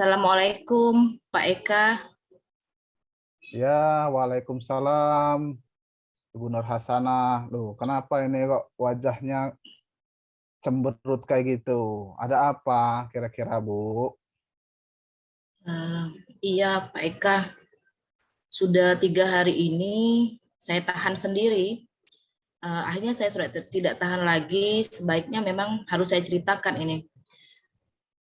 Assalamualaikum, Pak Eka. Ya, waalaikumsalam, Ibu Nur Hasanah. Loh, kenapa ini kok wajahnya cemberut kayak gitu? Ada apa kira-kira, Bu? Eh, iya, Pak Eka. Sudah 3 hari ini saya tahan sendiri. Akhirnya saya sudah tidak tahan lagi. Sebaiknya memang harus saya ceritakan ini.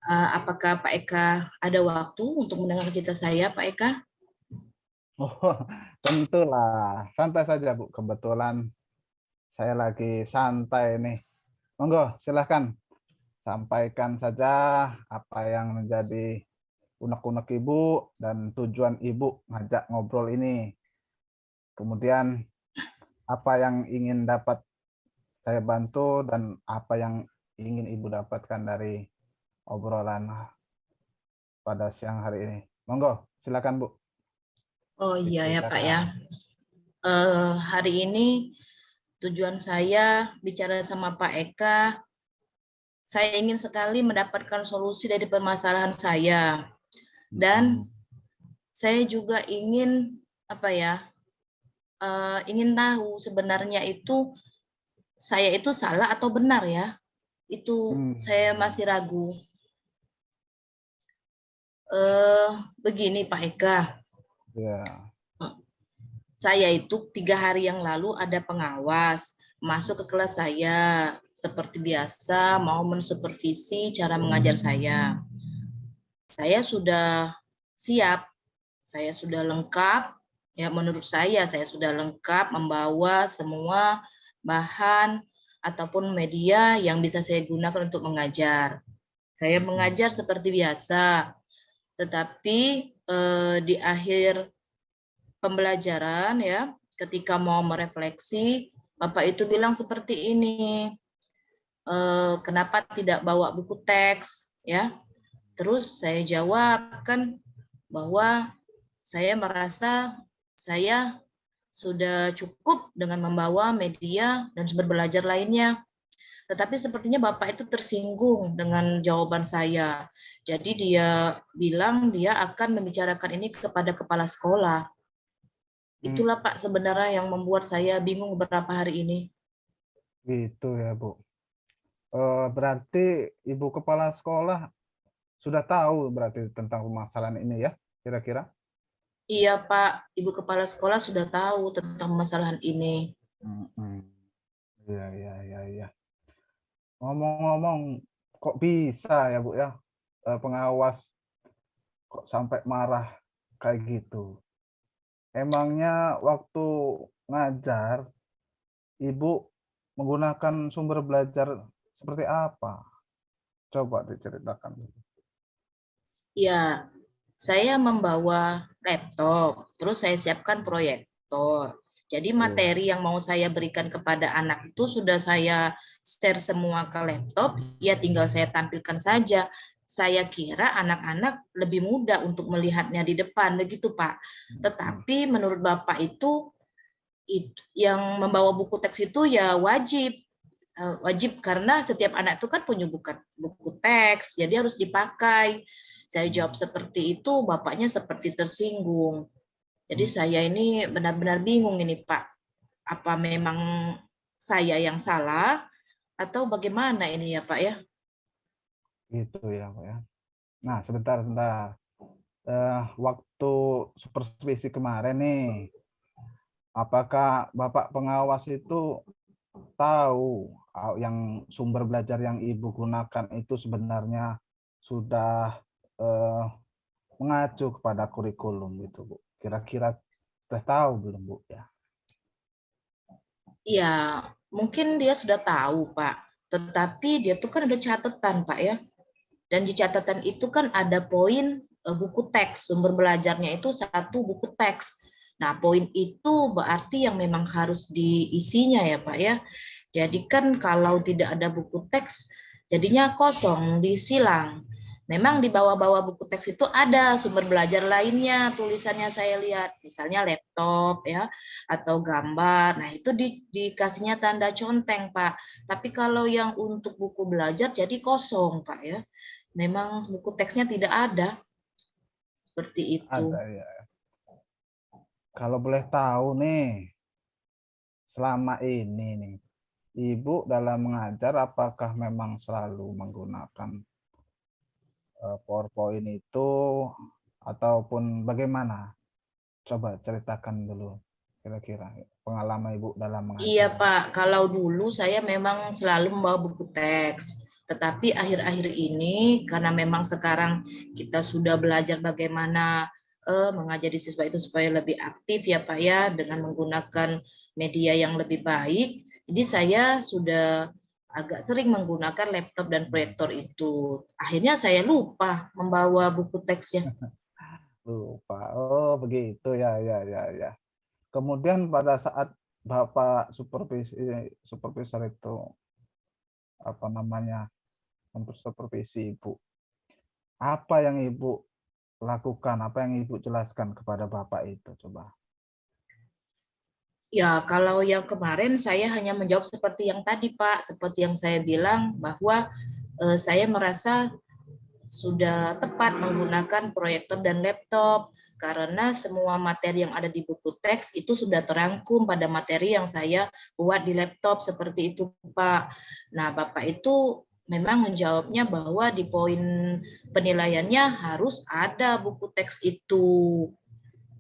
Apakah Pak Eka ada waktu untuk mendengar cerita saya, Pak Eka? Oh, tentulah. Santai saja, Bu. Kebetulan saya lagi santai nih. Monggo, silahkan sampaikan saja apa yang menjadi unek-unek Ibu dan tujuan Ibu ngajak ngobrol ini. Kemudian apa yang ingin dapat saya bantu dan apa yang ingin Ibu dapatkan dari obrolan pada siang hari ini. Monggo, silakan Bu, Oh iya ya, Pak ya. diceritakan. Hari ini tujuan saya bicara sama Pak Eka. Saya ingin sekali mendapatkan solusi dari permasalahan saya. Dan saya juga ingin ingin tahu sebenarnya itu saya itu salah atau benar ya. Itu saya masih ragu. Begini Pak Eka, Ya. saya itu 3 hari yang lalu ada pengawas masuk ke kelas saya seperti biasa mau mensupervisi cara mengajar saya. Saya sudah siap, saya sudah lengkap. Ya, menurut saya sudah lengkap membawa semua bahan ataupun media yang bisa saya gunakan untuk mengajar. Saya mengajar seperti biasa, tetapi di akhir pembelajaran ya, ketika mau merefleksi, Bapak itu bilang seperti ini, kenapa tidak bawa buku teks ya? Terus saya jawab kan bahwa saya merasa saya sudah cukup dengan membawa media dan sumber belajar lainnya. Tetapi sepertinya Bapak itu tersinggung dengan jawaban saya. Jadi dia bilang dia akan membicarakan ini kepada kepala sekolah. Itulah Pak sebenarnya yang membuat saya bingung beberapa hari ini. Gitu ya, Bu. Berarti Ibu Kepala Sekolah sudah tahu berarti tentang permasalahan ini ya, kira-kira? Iya Pak, Ibu Kepala Sekolah sudah tahu tentang masalah ini. Iya, iya, iya, iya. Ngomong-ngomong, kok bisa ya, Bu ya? Pengawas kok sampai marah kayak gitu? Emangnya waktu ngajar, Ibu menggunakan sumber belajar seperti apa? Coba diceritakan. Ya, saya membawa laptop, terus saya siapkan proyektor. Jadi Iya. materi yang mau saya berikan kepada anak itu sudah saya share semua ke laptop, ya tinggal saya tampilkan saja. Saya kira anak-anak lebih mudah untuk melihatnya di depan, begitu Pak. Tetapi menurut Bapak itu yang membawa buku teks itu ya wajib karena setiap anak itu kan punya buku teks, jadi harus dipakai. Saya jawab seperti itu, bapaknya seperti tersinggung. Jadi saya ini benar-benar bingung ini Pak, apa memang saya yang salah atau bagaimana ini ya Pak ya? Gitu ya, Pak ya. Nah, sebentar. Waktu supervisi kemarin nih, apakah Bapak pengawas itu tahu yang sumber belajar yang Ibu gunakan itu sebenarnya sudah eh, mengacu kepada kurikulum gitu, Bu? Kira-kira sudah tahu belum, Bu ya? Ya, mungkin dia sudah tahu Pak, tetapi dia tuh kan ada catatan Pak ya. Dan di catatan itu kan ada poin buku teks, sumber belajarnya itu satu buku teks. Nah, poin itu berarti yang memang harus diisinya ya Pak ya. Jadi kan kalau tidak ada buku teks, jadinya kosong, disilang. Memang di bawah-bawah buku teks itu ada sumber belajar lainnya, tulisannya saya lihat, misalnya laptop ya, atau gambar. Nah, itu dikasihnya tanda conteng, Pak. Tapi kalau yang untuk buku belajar jadi kosong, Pak ya. Memang buku teksnya tidak ada. Seperti Ada itu. ya. Kalau boleh tahu nih, selama ini nih, Ibu dalam mengajar apakah memang selalu menggunakan PowerPoint itu ataupun bagaimana? Coba ceritakan dulu kira-kira pengalaman Ibu dalam Iya mengajar. Pak, kalau dulu saya memang selalu membawa buku teks. Tetapi akhir-akhir ini karena memang sekarang kita sudah belajar bagaimana mengajari siswa itu supaya lebih aktif ya Pak ya dengan menggunakan media yang lebih baik. Jadi saya sudah agak sering menggunakan laptop dan proyektor itu. Akhirnya saya lupa membawa buku teksnya. Lupa. Oh, begitu ya, ya, ya, ya. Kemudian pada saat Bapak supervisor itu apa namanya supervisi Ibu, apa yang Ibu lakukan, apa yang Ibu jelaskan kepada Bapak itu coba? Ya, kalau yang kemarin saya hanya menjawab seperti yang tadi, Pak. Seperti yang saya bilang bahwa saya merasa sudah tepat menggunakan proyektor dan laptop karena semua materi yang ada di buku teks itu sudah terangkum pada materi yang saya buat di laptop seperti itu, Pak. Nah, Bapak itu memang menjawabnya bahwa di poin penilaiannya harus ada buku teks itu.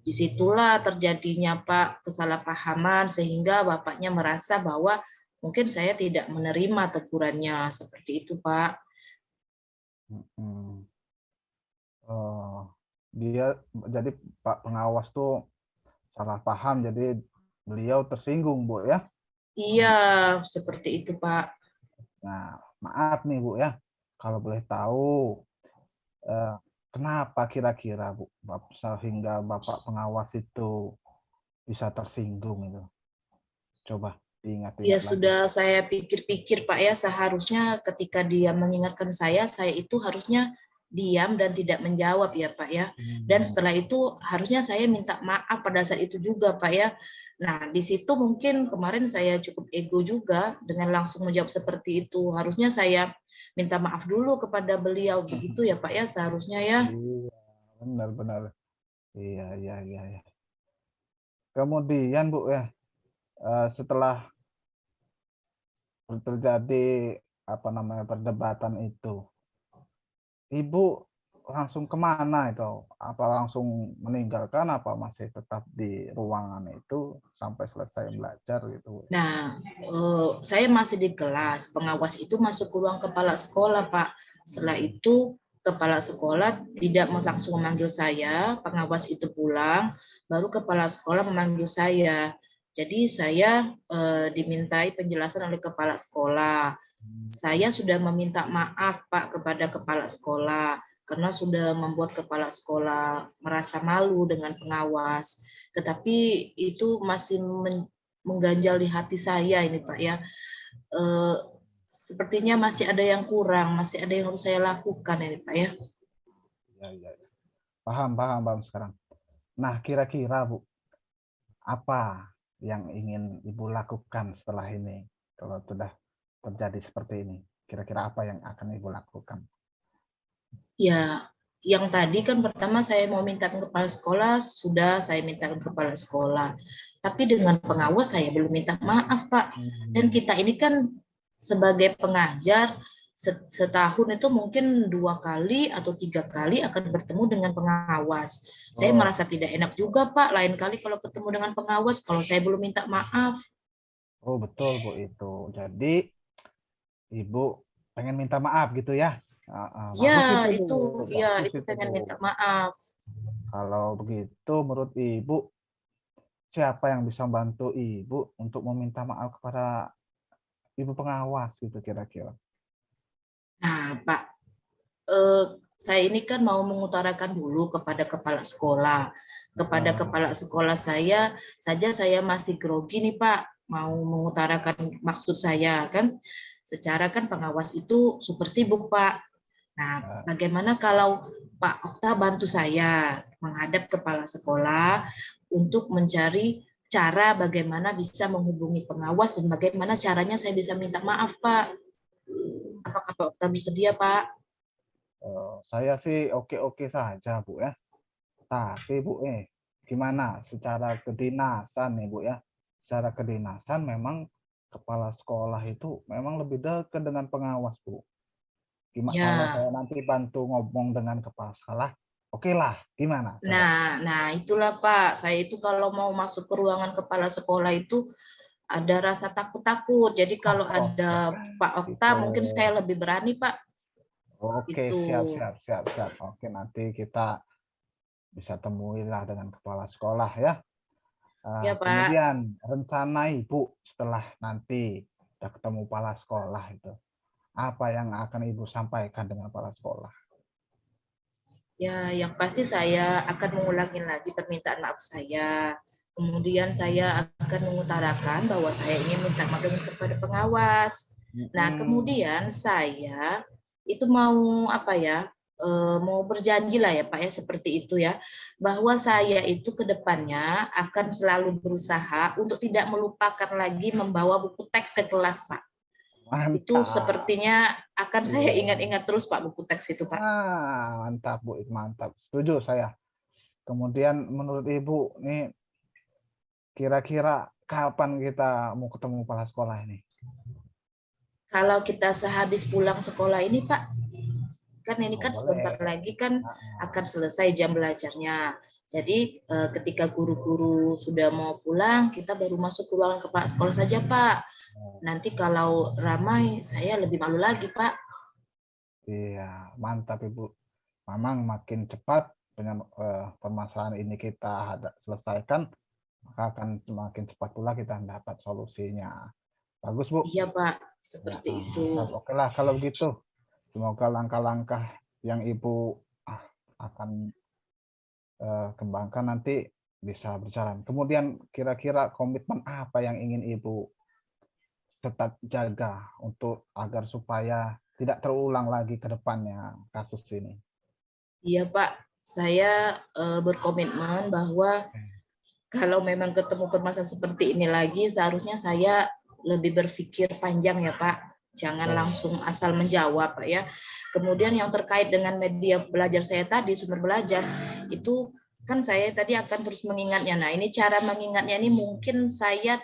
Disitulah terjadinya Pak kesalahpahaman sehingga Bapaknya merasa bahwa mungkin saya tidak menerima tegurannya seperti itu Pak. Hmm. Oh, dia jadi Pak pengawas tuh salah paham, jadi beliau tersinggung, Bu ya. Iya, seperti itu Pak. Nah, maaf nih Bu ya, kalau boleh tahu eh, kenapa kira-kira Bu sehingga Bapak pengawas itu bisa tersinggung itu? Coba Ya diingat-ingat lagi. sudah saya pikir-pikir Pak ya, seharusnya ketika dia mengingatkan saya itu harusnya diam dan tidak menjawab ya Pak ya. Dan Hmm. setelah itu harusnya saya minta maaf pada saat itu juga Pak ya. Nah di situ mungkin kemarin saya cukup ego juga dengan langsung menjawab seperti itu. Harusnya saya minta maaf dulu kepada beliau begitu ya Pak ya seharusnya ya. Iya, benar-benar. Iya, iya, iya, iya. Kemudian Bu ya, setelah terjadi apa namanya perdebatan itu, Ibu langsung kemana itu? Apa langsung meninggalkan? Apa masih tetap di ruangan itu sampai selesai belajar gitu? Nah, saya masih di kelas. Pengawas itu masuk ke ruang kepala sekolah, Pak. Setelah itu, kepala sekolah tidak langsung memanggil saya. Pengawas itu pulang, baru kepala sekolah memanggil saya. Jadi saya dimintai penjelasan oleh kepala sekolah. Saya sudah meminta maaf, Pak, kepada kepala sekolah karena sudah membuat kepala sekolah merasa malu dengan pengawas. Tetapi itu masih mengganjal di hati saya ini Pak ya. Eh, Sepertinya masih ada yang kurang, masih ada yang harus saya lakukan ini Pak ya. Ya, ya, ya. Paham, paham, paham sekarang. Nah, kira-kira Bu, apa yang ingin Ibu lakukan setelah ini? Kalau sudah terjadi seperti ini, kira-kira apa yang akan Ibu lakukan? Ya, yang tadi kan pertama saya mau minta ke kepala sekolah, sudah saya minta ke kepala sekolah. Tapi dengan pengawas saya belum minta maaf, Pak. Dan Hmm. kita ini kan sebagai pengajar, setahun itu mungkin 2 kali atau 3 kali akan bertemu dengan pengawas. Saya Oh, merasa tidak enak juga, Pak. Lain kali kalau ketemu dengan pengawas, kalau saya belum minta maaf. oh betul Bu itu. Jadi Ibu pengen minta maaf gitu ya? Ya, Bagus itu Bu, itu, ya, bagus itu itu pengen Bu. minta maaf. Kalau begitu menurut Ibu, siapa yang bisa membantu Ibu untuk meminta maaf kepada Ibu pengawas gitu kira-kira? Nah, Pak, saya ini kan mau mengutarakan dulu kepada kepala sekolah. Kepada Ah, kepala sekolah saya saja saya masih grogi nih Pak, mau mengutarakan maksud saya kan. Secara kan pengawas itu super sibuk Pak. Nah, ah, bagaimana kalau Pak Okta bantu saya menghadap kepala sekolah untuk mencari cara bagaimana bisa menghubungi pengawas dan bagaimana caranya saya bisa minta maaf Pak. Apakah Pak Okta bersedia Pak? saya sih oke-oke saja Bu ya. Tapi Bu, gimana secara kedinasan nih Bu ya? Secara kedinasan memang kepala sekolah itu memang lebih dekat dengan pengawas Bu. Gimana kalau Ya. saya nanti bantu ngomong dengan kepala sekolah? Oke lah, gimana? Coba. Nah, itulah Pak. Saya itu kalau mau masuk ke ruangan kepala sekolah itu ada rasa takut-takut. Jadi kalau Oh, ada Pak Okta, gitu. mungkin saya lebih berani Pak. Oke, Itu. siap, siap, siap, siap. Oke, nanti kita bisa temuilah dengan kepala sekolah ya. Ya Pak. Kemudian rencana Ibu setelah nanti udah ketemu kepala sekolah itu, apa yang akan Ibu sampaikan dengan kepala sekolah? Ya, yang pasti saya akan mengulangi lagi permintaan maaf saya. Kemudian saya akan mengutarakan bahwa saya ingin minta maaf kepada pengawas. Nah, Mm-mm. kemudian saya itu mau apa ya? Mau berjanji lah ya Pak ya seperti itu ya, bahwa saya itu ke depannya akan selalu berusaha untuk tidak melupakan lagi membawa buku teks ke kelas Pak. Itu Mantap. sepertinya akan saya Iya. ingat-ingat terus Pak buku teks itu Pak. Mantap Bu, mantap. Setuju saya. Kemudian menurut Ibu nih kira-kira kapan kita mau ketemu kepala sekolah ini? Kalau kita sehabis pulang sekolah ini Pak, kan ini Oh, kan sebentar boleh. lagi kan Nah, akan selesai jam belajarnya. Jadi ketika guru-guru sudah mau pulang, kita baru masuk ke ruangan kepala sekolah saja Pak. Nanti kalau ramai, saya lebih malu lagi Pak. iya, mantap Ibu. Memang makin cepat dengan permasalahan ini kita selesaikan, maka akan semakin cepat pula kita dapat solusinya. Bagus Bu. Iya Pak, Ya, seperti itu. mantap. Oke lah kalau begitu. Semoga langkah-langkah yang Ibu akan kembangkan nanti bisa berjalan. Kemudian kira-kira komitmen apa yang ingin Ibu tetap jaga untuk agar supaya tidak terulang lagi ke depannya kasus ini? Iya Pak, saya berkomitmen bahwa kalau memang ketemu permasalahan seperti ini lagi, seharusnya saya lebih berpikir panjang ya Pak. Jangan langsung asal menjawab Pak ya. Kemudian yang terkait dengan media belajar saya tadi, sumber belajar, itu kan saya tadi akan terus mengingatnya. Nah ini cara mengingatnya ini mungkin saya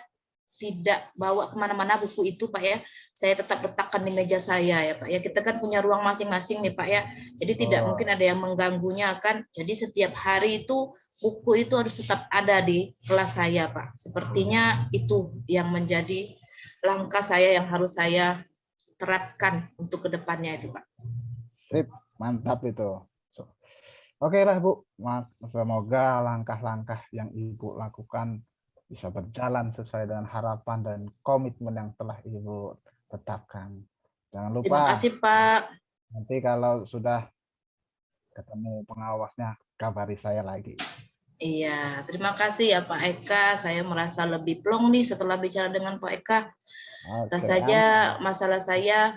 tidak bawa kemana-mana buku itu Pak ya. Saya tetap letakkan di meja saya ya Pak ya. Kita kan punya ruang masing-masing nih Pak ya. Jadi tidak mungkin ada yang mengganggunya kan. Jadi setiap hari itu buku itu harus tetap ada di kelas saya Pak. Sepertinya itu yang menjadi langkah saya yang harus saya terapkan untuk kedepannya itu Pak. Sip, mantap itu. Oke lah Bu, semoga langkah-langkah yang Ibu lakukan bisa berjalan sesuai dengan harapan dan komitmen yang telah Ibu tetapkan. Jangan Terima lupa kasih Pak. nanti kalau sudah ketemu pengawasnya, kabari saya lagi. Iya, terima kasih ya Pak Eka. Saya merasa lebih plong nih setelah bicara dengan Pak Eka. Oke, Rasanya aman. masalah saya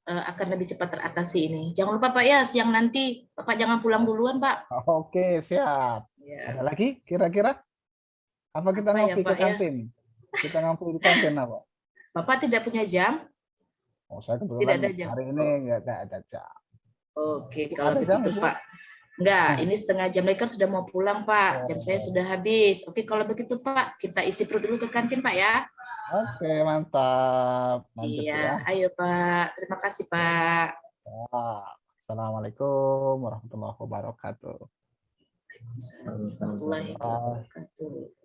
akan lebih cepat teratasi ini. Jangan lupa Pak ya, siang nanti Bapak jangan pulang duluan Pak. Oke, siap. Ada Ya, lagi kira-kira? Apa kita apa ya ngopi ke Pak ya? kantin? Kita ngopi di kantin apa? Bapak tidak punya jam? Oh, saya Tidak kebetulan ada jam. hari ini Oh, nggak ada jam. oke, Ibu kalau ada jam, begitu Ibu? Pak. Enggak, ini setengah jam lagi kan sudah mau pulang Pak. Jam saya Oh, sudah habis. Oke, kalau begitu Pak, kita isi perut dulu ke kantin Pak ya. oke, mantap. Lanjut, Iya, Bu ya. ayo Pak. Terima kasih Pak. Assalamualaikum warahmatullahi wabarakatuh. Assalamualaikum warahmatullahi Ah. wabarakatuh.